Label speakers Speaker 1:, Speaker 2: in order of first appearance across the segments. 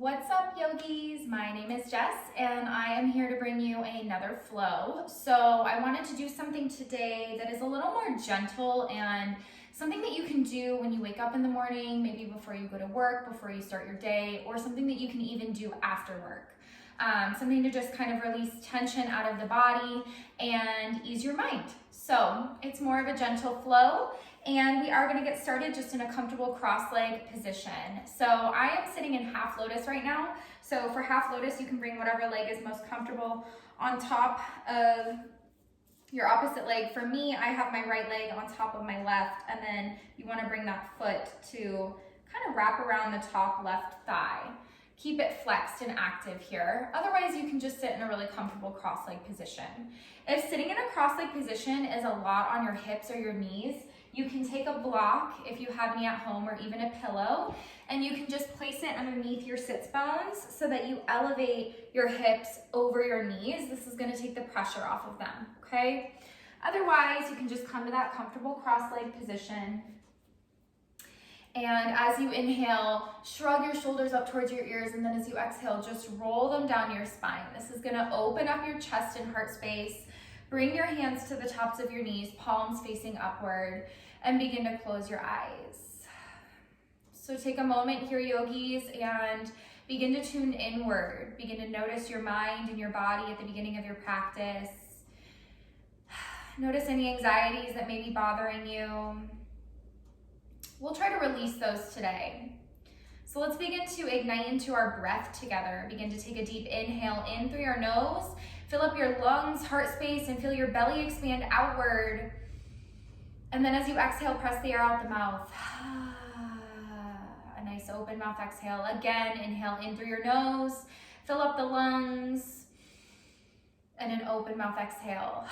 Speaker 1: What's up, yogis? My name is Jess and I am here to bring you another flow. So I wanted to do something today that is a little more gentle and something that you can do when you wake up in the morning, maybe before you go to work, before you start your day, or something that you can even do after work. Something to just kind of release tension out of the body and ease your mind. So it's more of a gentle flow. And we are going to get started just in a comfortable cross-leg position. So I am sitting in half lotus right now. So for half lotus, you can bring whatever leg is most comfortable on top of your opposite leg. For me, I have my right leg on top of my left, and then you want to bring that foot to kind of wrap around the top left thigh. Keep it flexed and active here. Otherwise, you can just sit in a really comfortable cross-leg position. If sitting in a cross-leg position is a lot on your hips or your knees, you can take a block, if you have any at home, or even a pillow, and you can just place it underneath your sits bones so that you elevate your hips over your knees. This is going to take the pressure off of them, okay? Otherwise, you can just come to that comfortable cross-leg position. And as you inhale, shrug your shoulders up towards your ears, and then as you exhale, just roll them down your spine. This is going to open up your chest and heart space. Bring your hands to the tops of your knees, palms facing upward, and begin to close your eyes. So take a moment here, yogis, and begin to tune inward. Begin to notice your mind and your body at the beginning of your practice. Notice any anxieties that may be bothering you. We'll try to release those today. So let's begin to ignite into our breath together. Begin to take a deep inhale in through your nose. Fill up your lungs, heart space, and feel your belly expand outward. And then as you exhale, press the air out the mouth. A nice open mouth exhale. Again, inhale in through your nose. Fill up the lungs. And an open mouth exhale.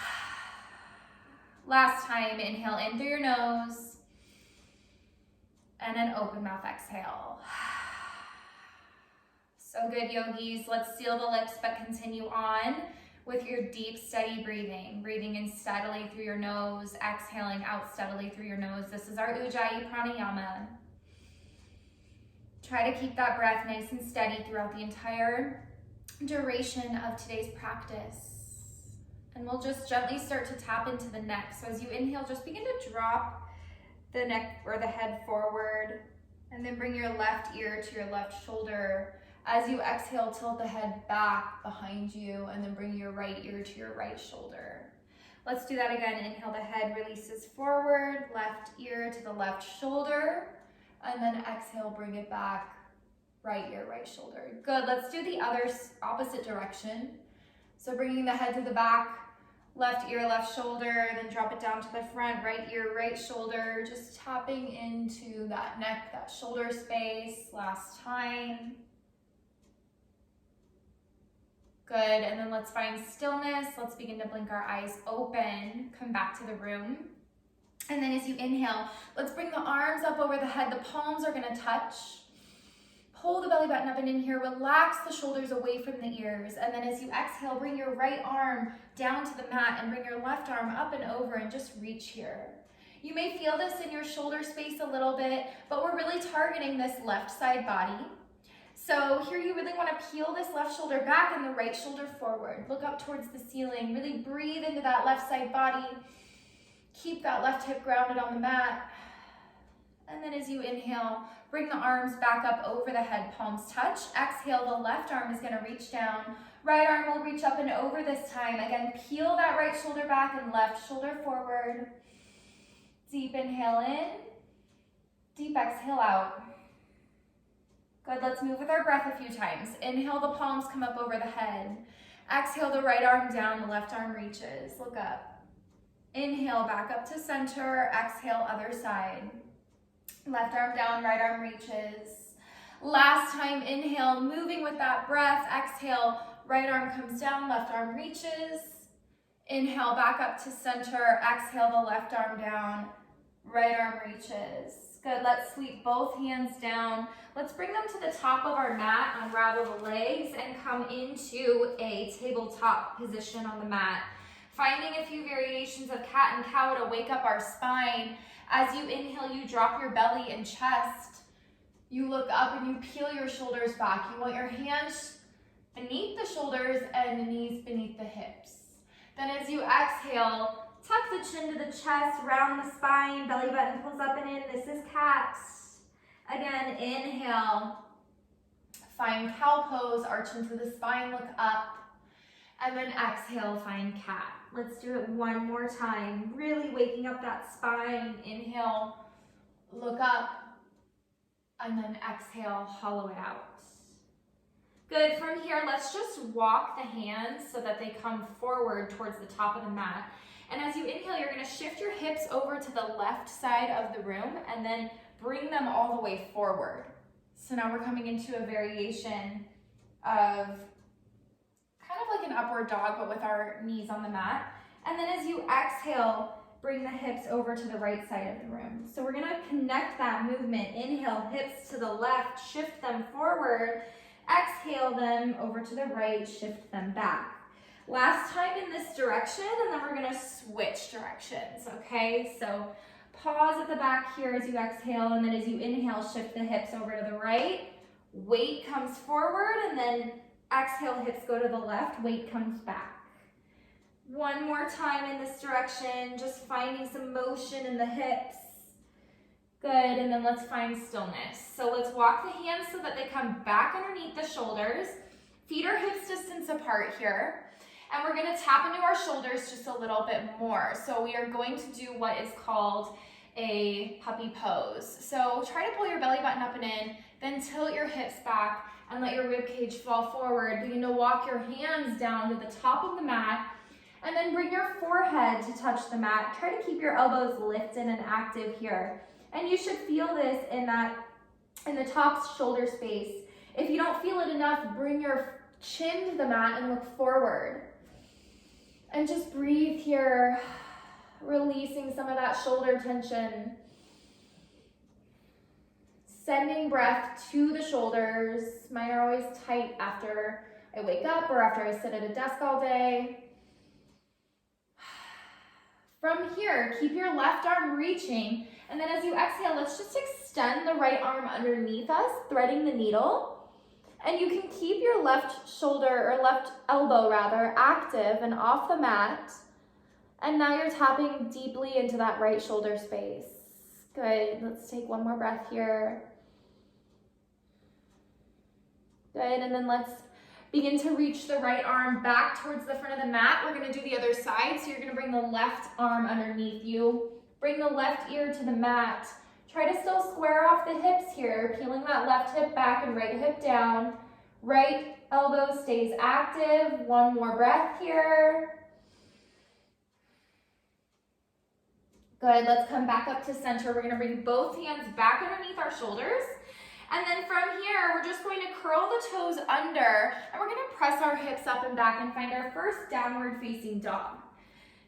Speaker 1: Last time, inhale in through your nose. And an open mouth exhale. So good, yogis. Let's seal the lips, but continue on with your deep, steady breathing. Breathing in steadily through your nose, exhaling out steadily through your nose. This is our Ujjayi Pranayama. Try to keep that breath nice and steady throughout the entire duration of today's practice. And we'll just gently start to tap into the neck. So as you inhale, just begin to drop the neck or the head forward, and then bring your left ear to your left shoulder. As you exhale, tilt the head back behind you, and then bring your right ear to your right shoulder. Let's do that again. Inhale, the head releases forward, left ear to the left shoulder, and then exhale, bring it back, right ear, right shoulder. Good, let's do the other opposite direction. So bringing the head to the back, left ear, left shoulder, then drop it down to the front, right ear, right shoulder, just tapping into that neck, that shoulder space. Last time. Good, and then let's find stillness. Let's begin to blink our eyes open, come back to the room. And then as you inhale, let's bring the arms up over the head. The palms are gonna touch. Pull the belly button up and in here, relax the shoulders away from the ears. And then as you exhale, bring your right arm down to the mat and bring your left arm up and over and just reach here. You may feel this in your shoulder space a little bit, but we're really targeting this left side body. So here you really want to peel this left shoulder back and the right shoulder forward. Look up towards the ceiling, really breathe into that left side body. Keep that left hip grounded on the mat. And then as you inhale, bring the arms back up over the head, palms touch. Exhale, the left arm is gonna reach down. Right arm will reach up and over this time. Again, peel that right shoulder back and left shoulder forward. Deep inhale in, deep exhale out. Good, let's move with our breath a few times. Inhale, the palms come up over the head. Exhale, the right arm down, the left arm reaches. Look up. Inhale, back up to center. Exhale, other side. Left arm down, right arm reaches. Last time, inhale, moving with that breath. Exhale, right arm comes down, left arm reaches. Inhale, back up to center. Exhale, the left arm down, right arm reaches. Good, let's sweep both hands down. Let's bring them to the top of our mat, unravel the legs, and come into a tabletop position on the mat. Finding a few variations of cat and cow to wake up our spine. As you inhale, you drop your belly and chest. You look up and you peel your shoulders back. You want your hands beneath the shoulders and the knees beneath the hips. Then as you exhale, tuck the chin to the chest, round the spine, belly button pulls up and in. This is cat. Again, inhale. Find cow pose, arch into the spine, look up. And then exhale, find cat. Let's do it one more time. Really waking up that spine. Inhale, look up. And then exhale, hollow it out. Good, from here, let's just walk the hands so that they come forward towards the top of the mat. And as you inhale, you're gonna shift your hips over to the left side of the room and then bring them all the way forward. So now we're coming into a variation of kind of like an upward dog, but with our knees on the mat. And then as you exhale, bring the hips over to the right side of the room. So we're gonna connect that movement. Inhale, hips to the left, shift them forward. Exhale them over to the right, shift them back. Last time in this direction, and then we're gonna switch directions, okay? So pause at the back here as you exhale, and then as you inhale, shift the hips over to the right. Weight comes forward, and then exhale, hips go to the left, weight comes back. One more time in this direction, just finding some motion in the hips. Good, and then let's find stillness. So let's walk the hands so that they come back underneath the shoulders. Feet are hips distance apart here. And we're gonna tap into our shoulders just a little bit more. So we are going to do what is called a puppy pose. So try to pull your belly button up and in, then tilt your hips back and let your rib cage fall forward. Begin to walk your hands down to the top of the mat and then bring your forehead to touch the mat. Try to keep your elbows lifted and active here. And you should feel this in the top shoulder space. If you don't feel it enough, bring your chin to the mat and look forward. And just breathe here, releasing some of that shoulder tension. Sending breath to the shoulders. Mine are always tight after I wake up or after I sit at a desk all day. From here, keep your left arm reaching. And then as you exhale, let's just extend the right arm underneath us, threading the needle. And you can keep your left shoulder, or left elbow rather, active and off the mat. And now you're tapping deeply into that right shoulder space. Good, let's take one more breath here. Good, and then let's begin to reach the right arm back towards the front of the mat. We're gonna do the other side. So you're gonna bring the left arm underneath you. Bring the left ear to the mat. Try to still square off the hips here, peeling that left hip back and right hip down. Right elbow stays active. One more breath here. Good, let's come back up to center. We're gonna bring both hands back underneath our shoulders. And then from here, we're just going to curl the toes under, and we're gonna press our hips up and back and find our first downward facing dog.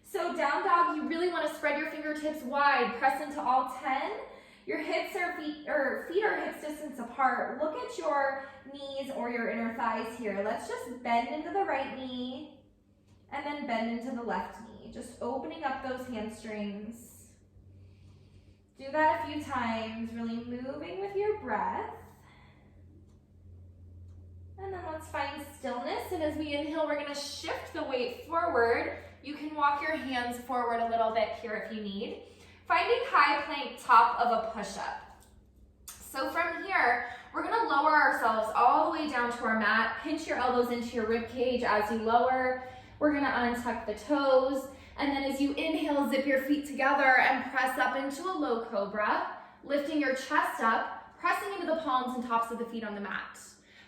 Speaker 1: So down dog, you really wanna spread your fingertips wide, press into all 10. Your hips or feet are hips distance apart. Look at your knees or your inner thighs here. Let's just bend into the right knee and then bend into the left knee. Just opening up those hamstrings. Do that a few times, really moving with your breath. And then let's find stillness. And as we inhale, we're gonna shift the weight forward. You can walk your hands forward a little bit here if you need. Finding high plank, top of a push-up. So from here, we're gonna lower ourselves all the way down to our mat. Pinch your elbows into your rib cage as you lower. We're gonna untuck the toes. And then as you inhale, zip your feet together and press up into a low cobra, lifting your chest up, pressing into the palms and tops of the feet on the mat.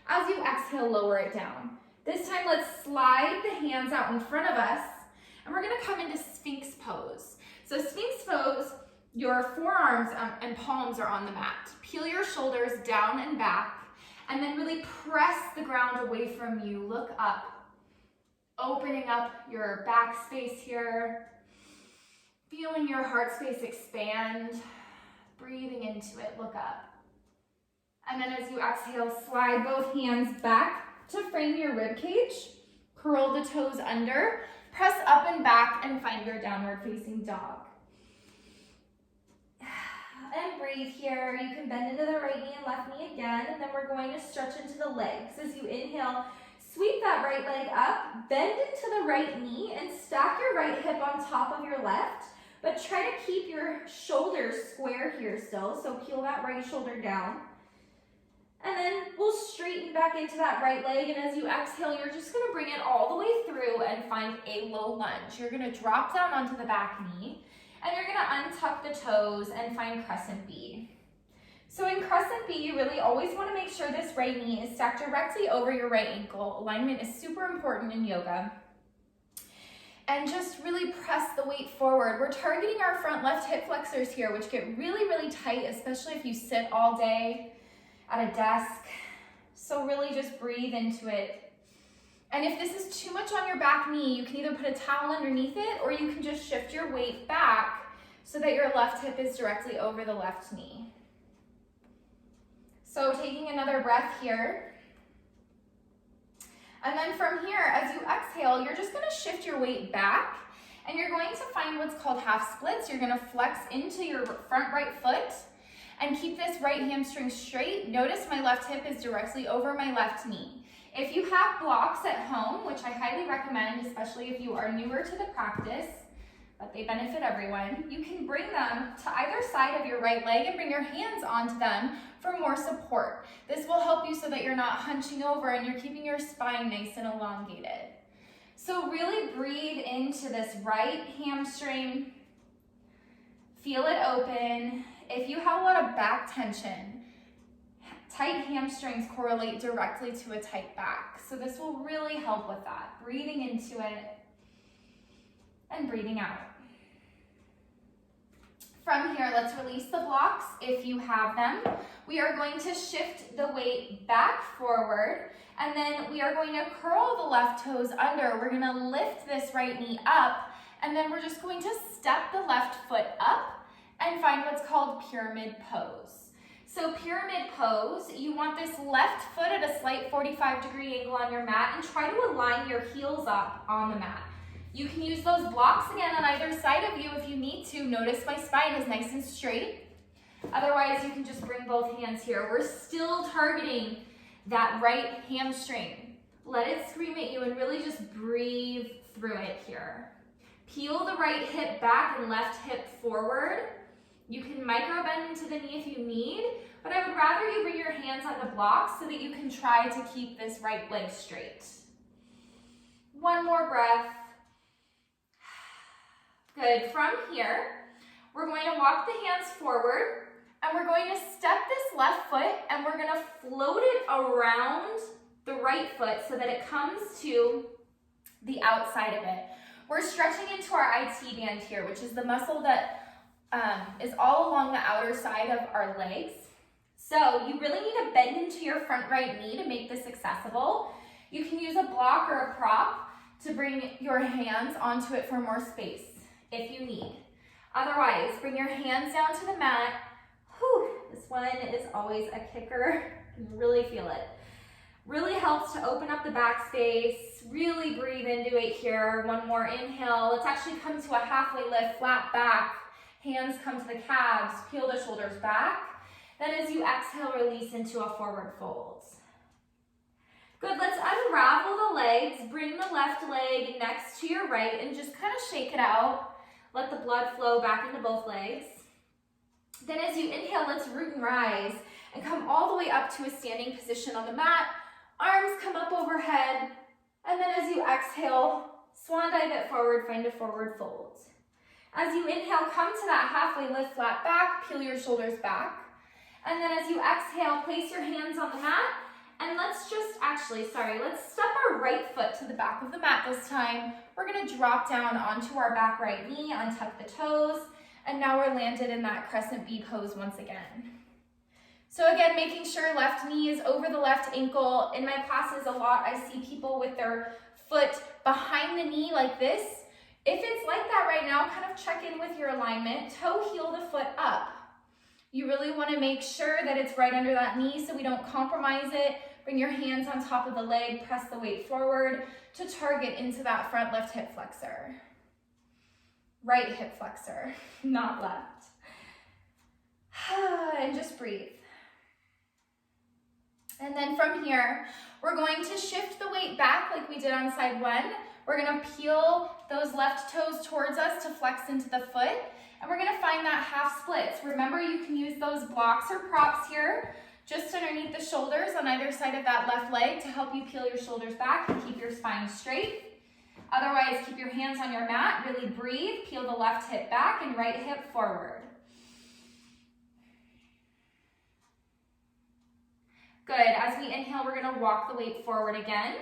Speaker 1: As you exhale, lower it down. This time, let's slide the hands out in front of us, and we're gonna come into Sphinx pose. So Sphinx pose, your forearms and palms are on the mat. Peel your shoulders down and back, and then really press the ground away from you. Look up, opening up your back space here, feeling your heart space expand, breathing into it, look up. And then as you exhale, slide both hands back to frame your rib cage, curl the toes under, press up and back and find your downward facing dog. And breathe breathe here. You can bend into the right knee and left knee again, and then we're going to stretch into the legs. As you inhale, sweep that right leg up, bend into the right knee, and stack your right hip on top of your left, but try to keep your shoulders square here still, so peel that right shoulder down. And then we'll straighten back into that right leg, and as you exhale, you're just gonna bring it all the way through and find a low lunge. You're gonna drop down onto the back knee, and you're gonna untuck the toes and find crescent B. So in crescent B, you really always wanna make sure this right knee is stacked directly over your right ankle. Alignment is super important in yoga. And just really press the weight forward. We're targeting our front left hip flexors here, which get really, really tight, especially if you sit all day at a desk. So really just breathe into it. And if this is too much on your back knee, you can either put a towel underneath it or you can just shift your weight back so that your left hip is directly over the left knee. So taking another breath here. And then from here, as you exhale, you're just gonna shift your weight back and you're going to find what's called half splits. You're gonna flex into your front right foot and keep this right hamstring straight. Notice my left hip is directly over my left knee. If you have blocks at home, which I highly recommend, especially if you are newer to the practice, but they benefit everyone, you can bring them to either side of your right leg and bring your hands onto them for more support. This will help you so that you're not hunching over and you're keeping your spine nice and elongated. So really breathe into this right hamstring. Feel it open. If you have a lot of back tension, tight hamstrings correlate directly to a tight back. So this will really help with that. Breathing into it and breathing out. From here, let's release the blocks if you have them. We are going to shift the weight back forward, and then we are going to curl the left toes under. We're gonna lift this right knee up, and then we're just going to step the left foot up and find what's called pyramid pose. So pyramid pose, you want this left foot at a slight 45-degree angle on your mat and try to align your heels up on the mat. You can use those blocks again on either side of you if you need to. Notice my spine is nice and straight. Otherwise, you can just bring both hands here. We're still targeting that right hamstring. Let it scream at you and really just breathe through it here. Peel the right hip back and left hip forward. You can micro bend into the knee if you need, but I would rather you bring your hands on the blocks so that you can try to keep this right leg straight. One more breath. Good. From here, we're going to walk the hands forward and we're going to step this left foot and we're going to float it around the right foot so that it comes to the outside of it. We're stretching into our IT band here, which is the muscle that is all along the outer side of our legs. So you really need to bend into your front right knee to make this accessible. You can use a block or a prop to bring your hands onto it for more space if you need. Otherwise, bring your hands down to the mat. Whew, this one is always a kicker. You can really feel it. Really helps to open up the back space. Really breathe into it here. One more inhale. Let's actually come to a halfway lift, flat back. Hands come to the calves, peel the shoulders back. Then as you exhale, release into a forward fold. Good, let's unravel the legs. Bring the left leg next to your right and just kind of shake it out. Let the blood flow back into both legs. Then as you inhale, let's root and rise and come all the way up to a standing position on the mat. Arms come up overhead. And then as you exhale, swan dive it forward, find a forward fold. As you inhale, come to that halfway lift, flat back, peel your shoulders back. And then as you exhale, place your hands on the mat. And let's step our right foot to the back of the mat this time. We're gonna drop down onto our back right knee, untuck the toes, and now we're landed in that crescent B pose once again. So again, making sure left knee is over the left ankle. In my classes a lot, I see people with their foot behind the knee like this. If it's like that right now, kind of check in with your alignment. Toe heel the foot up. You really wanna make sure that it's right under that knee so we don't compromise it. Bring your hands on top of the leg, press the weight forward to target into that front left hip flexor. Right hip flexor, not left. just breathe. And then from here, we're going to shift the weight back like we did on side one. We're gonna peel those left toes towards us to flex into the foot. And we're gonna find that half splits. Remember, you can use those blocks or props here, just underneath the shoulders on either side of that left leg to help you peel your shoulders back and keep your spine straight. Otherwise, keep your hands on your mat, really breathe, peel the left hip back and right hip forward. Good, as we inhale, we're gonna walk the weight forward again.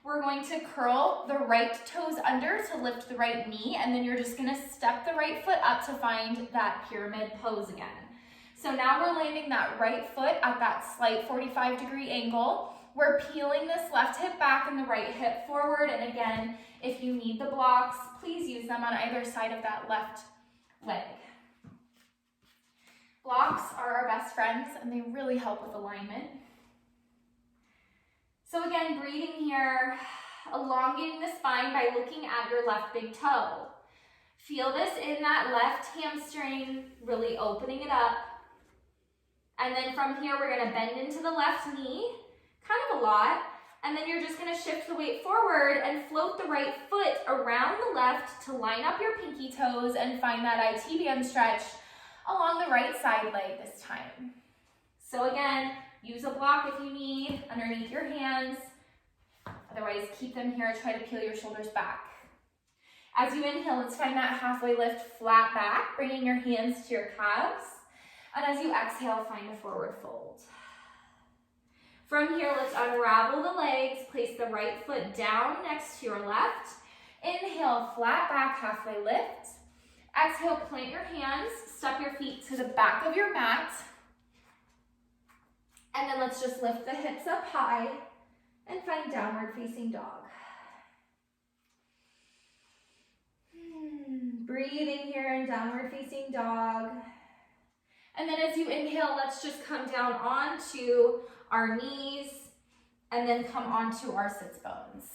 Speaker 1: We're going to curl the right toes under to lift the right knee, and then you're just gonna step the right foot up to find that pyramid pose again. So now we're landing that right foot at that slight 45-degree angle. We're peeling this left hip back and the right hip forward, and again, if you need the blocks, please use them on either side of that left leg. Blocks are our best friends, and they really help with alignment. So again, breathing here, elongating the spine by looking at your left big toe. Feel this in that left hamstring, really opening it up. And then from here, we're gonna bend into the left knee, kind of a lot. And then you're just gonna shift the weight forward and float the right foot around the left to line up your pinky toes and find that IT band stretch along the right side leg this time. So again, use a block if you need underneath your hands. Otherwise, keep them here. Try to peel your shoulders back. As you inhale, let's find that halfway lift flat back, bringing your hands to your calves. And as you exhale, find a forward fold. From here, let's unravel the legs. Place the right foot down next to your left. Inhale, flat back, halfway lift. Exhale, plant your hands, step your feet to the back of your mat. And then let's just lift the hips up high and find downward facing dog. Breathing here in downward facing dog. And then as you inhale, let's just come down onto our knees and then come onto our sits bones.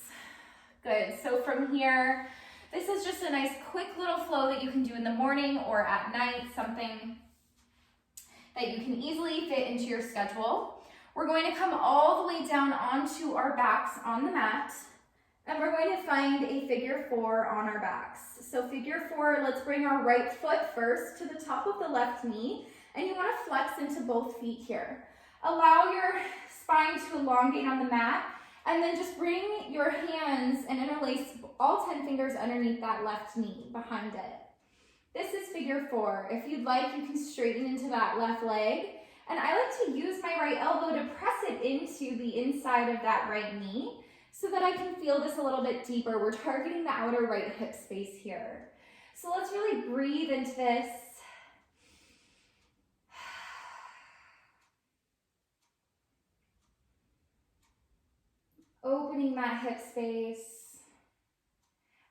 Speaker 1: Good, so from here, this is just a nice quick little flow that you can do in the morning or at night, something that you can easily fit into your schedule. We're going to come all the way down onto our backs on the mat, and we're going to find a figure four on our backs. So figure four, let's bring our right foot first to the top of the left knee, and you want to flex into both feet here. Allow your spine to elongate on the mat, and then just bring your hands and interlace all 10 fingers underneath that left knee behind it. This is figure four. If you'd like, you can straighten into that left leg. And I like to use my right elbow to press it into the inside of that right knee so that I can feel this a little bit deeper. We're targeting the outer right hip space here. So let's really breathe into this. Opening that hip space.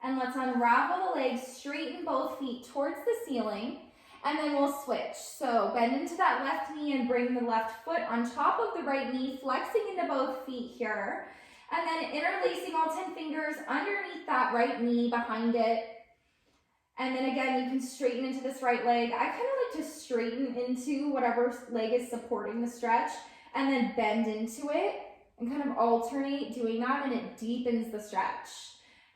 Speaker 1: And let's unravel the legs, straighten both feet towards the ceiling, and then we'll switch. So bend into that left knee and bring the left foot on top of the right knee, flexing into both feet here. And then interlacing all 10 fingers underneath that right knee behind it. And then again, you can straighten into this right leg. I kind of like to straighten into whatever leg is supporting the stretch and then bend into it and kind of alternate doing that, and it deepens the stretch.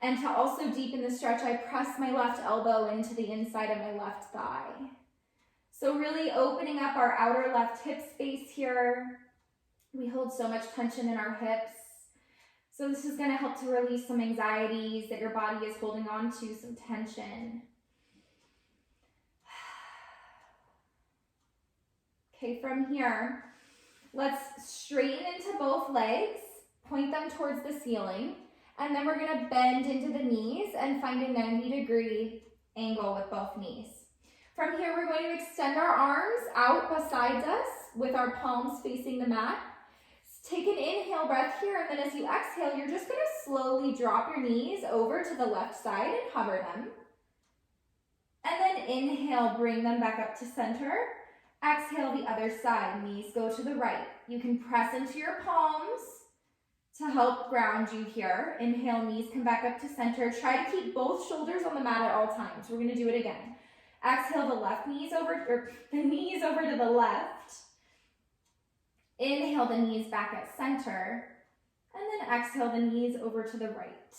Speaker 1: And to also deepen the stretch, I press my left elbow into the inside of my left thigh. So really opening up our outer left hip space here. We hold so much tension in our hips. So this is going to help to release some anxieties that your body is holding on to, some tension. Okay, from here, let's straighten into both legs, point them towards the ceiling, and then we're going to bend into the knees and find a 90-degree angle with both knees. From here, we're going to extend our arms out beside us with our palms facing the mat. Take an inhale breath here, and then as you exhale, you're just going to slowly drop your knees over to the left side and hover them. And then inhale, bring them back up to center. Exhale the other side, knees go to the right. You can press into your palms to help ground you here. Inhale, knees come back up to center. Try to keep both shoulders on the mat at all times. We're going to do it again. Exhale the left knees over, or the knees over to the left. Inhale the knees back at center. And then exhale the knees over to the right.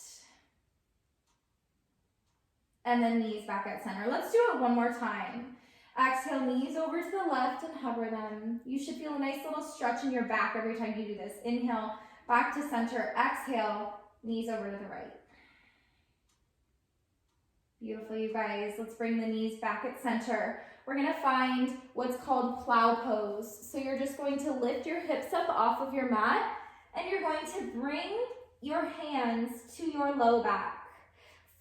Speaker 1: And then knees back at center. Let's do it one more time. Exhale, knees over to the left and hover them. You should feel a nice little stretch in your back every time you do this. Inhale, back to center. Exhale, knees over to the right. Beautiful, you guys. Let's bring the knees back at center. We're gonna find what's called plow pose. So you're just going to lift your hips up off of your mat, and you're going to bring your hands to your low back.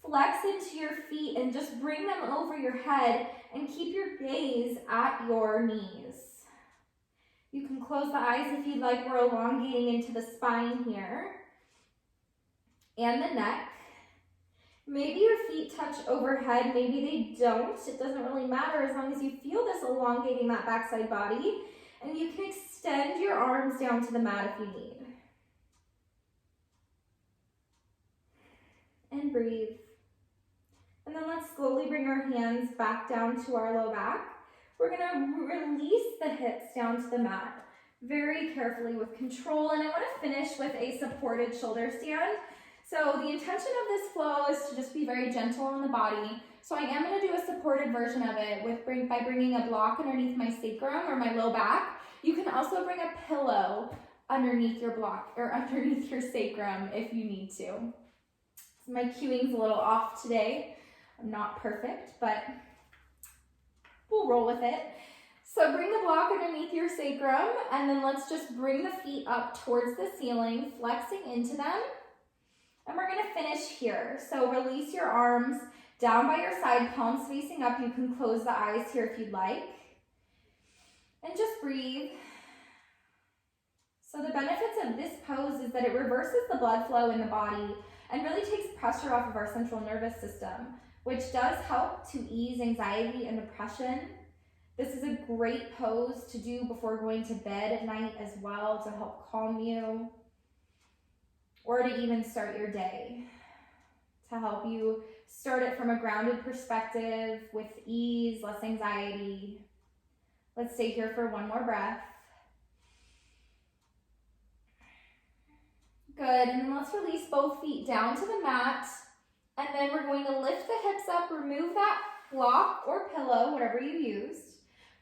Speaker 1: Flex into your feet and just bring them over your head and keep your gaze at your knees. You can close the eyes if you'd like. We're elongating into the spine here and the neck. Maybe your feet touch overhead, maybe they don't. It doesn't really matter as long as you feel this elongating that backside body, and you can extend your arms down to the mat if you need. And breathe. And then let's slowly bring our hands back down to our low back. We're gonna release the hips down to the mat very carefully with control, and I wanna finish with a supported shoulder stand. So the intention of this flow is to just be very gentle on the body. So I am going to do a supported version of it by bringing a block underneath my sacrum or my low back. You can also bring a pillow underneath your block or underneath your sacrum if you need to. So my cueing's a little off today. I'm not perfect, but we'll roll with it. So bring the block underneath your sacrum, and then let's just bring the feet up towards the ceiling, flexing into them. And we're gonna finish here. So release your arms down by your side, palms facing up. You can close the eyes here if you'd like. And just breathe. So the benefits of this pose is that it reverses the blood flow in the body and really takes pressure off of our central nervous system, which does help to ease anxiety and depression. This is a great pose to do before going to bed at night as well to help calm you, or to even start your day, to help you start it from a grounded perspective with ease, less anxiety. Let's stay here for one more breath. Good, and then let's release both feet down to the mat, and then we're going to lift the hips up, remove that block or pillow, whatever you used.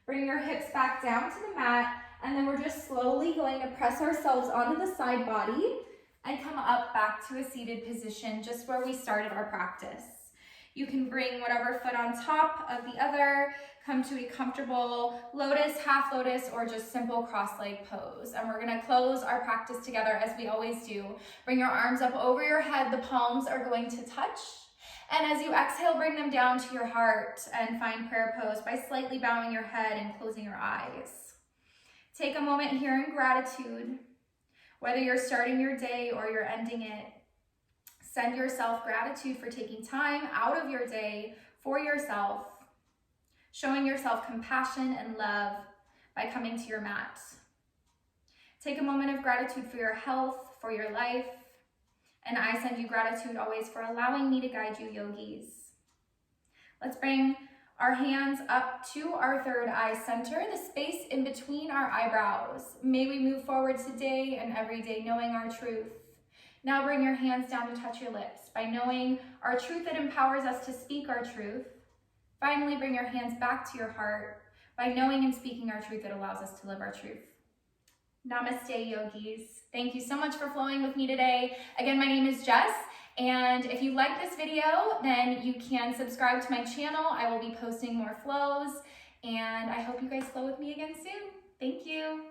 Speaker 1: Bring your hips back down to the mat, and then we're just slowly going to press ourselves onto the side body and come up back to a seated position, just where we started our practice. You can bring whatever foot on top of the other, come to a comfortable lotus, half lotus, or just simple cross-leg pose. And we're gonna close our practice together as we always do. Bring your arms up over your head, the palms are going to touch. And as you exhale, bring them down to your heart and find prayer pose by slightly bowing your head and closing your eyes. Take a moment here in gratitude. Whether you're starting your day or you're ending it, send yourself gratitude for taking time out of your day for yourself, showing yourself compassion and love by coming to your mat. Take a moment of gratitude for your health, for your life, and I send you gratitude always for allowing me to guide you, yogis. Let's bring our hands up to our third eye center, the space in between our eyebrows. May we move forward today and every day knowing our truth. Now bring your hands down to touch your lips by knowing our truth that empowers us to speak our truth. Finally, bring your hands back to your heart by knowing and speaking our truth that allows us to live our truth. Namaste, yogis. Thank you so much for flowing with me today. Again, my name is Jess. And if you like this video, then you can subscribe to my channel. I will be posting more flows, and I hope you guys flow with me again soon. Thank you.